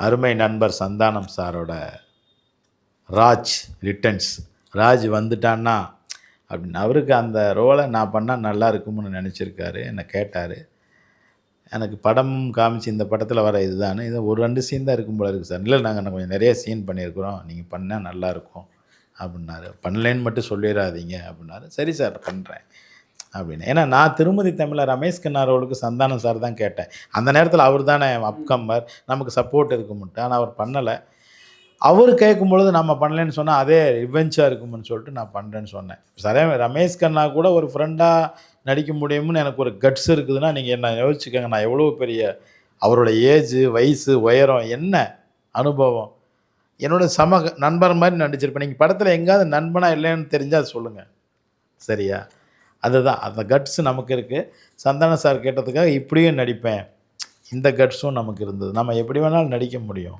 அருமை நண்பர் சந்தானம் சாரோட ராஜ் ரிட்டர்ன்ஸ். ராஜ் வந்துட்டான்னா அப்படின்னு அவருக்கு அந்த ரோலை நான் பண்ணால் நல்லா இருக்கும்னு நினச்சிருக்காரு. என்னை கேட்டார். எனக்கு படமும் காமிச்சு இந்த படத்தில் வர இதுதானே இது ஒரு 2 சீன் தான் இருக்கும் போல இருக்குது சார். இல்லை நாங்கள் கொஞ்சம் நிறைய சீன் பண்ணியிருக்கிறோம், நீங்கள் பண்ணால் நல்லாயிருக்கும் அப்படின்னாரு. பண்ணலேன்னு மட்டும் சொல்லிடாதீங்க அப்படின்னாரு. சரி சார் பண்ணுறேன் அப்படின்னு. ஏன்னா நான் திருமதி தமிழர் ரமேஷ் கண்ணா ரோலுக்கு சந்தானம் சார் தான் கேட்டேன். அந்த நேரத்தில் அவர் தானே அப்கம்மர், நமக்கு சப்போர்ட் இருக்கும்ட்டு. ஆனால் அவர் பண்ணலை. அவர் கேட்கும்பொழுது நம்ம பண்ணலன்னு சொன்னால் அதே ரிவெஞ்சாக இருக்கும்னு சொல்லிட்டு நான் பண்ணுறேன்னு சொன்னேன். சரியா ரமேஷ் கண்ணா கூட ஒரு ஃப்ரெண்டாக நடிக்க முடியும்னு எனக்கு ஒரு கட்ஸ் இருக்குதுன்னா நீங்கள் என்ன யோசிச்சுக்கோங்க. நான் எவ்வளோ பெரிய அவரோட ஏஜு, வயசு, உயரம், என்ன அனுபவம், என்னோட நண்பர் மாதிரி நடிச்சிருப்பேன். நீங்கள் படத்தில் எங்கேயாவது நண்பனா இல்லைன்னு தெரிஞ்சால் சொல்லுங்கள். சரியா? அதுதான் அந்த கட்ஸ் நமக்கு இருக்குது. சந்தானம் சார் கேட்டதுக்காக இப்படியும் நடிப்பேன், இந்த கட்ஸும் நமக்கு இருந்தது. நம்ம எப்படி வேணாலும் நடிக்க முடியும்.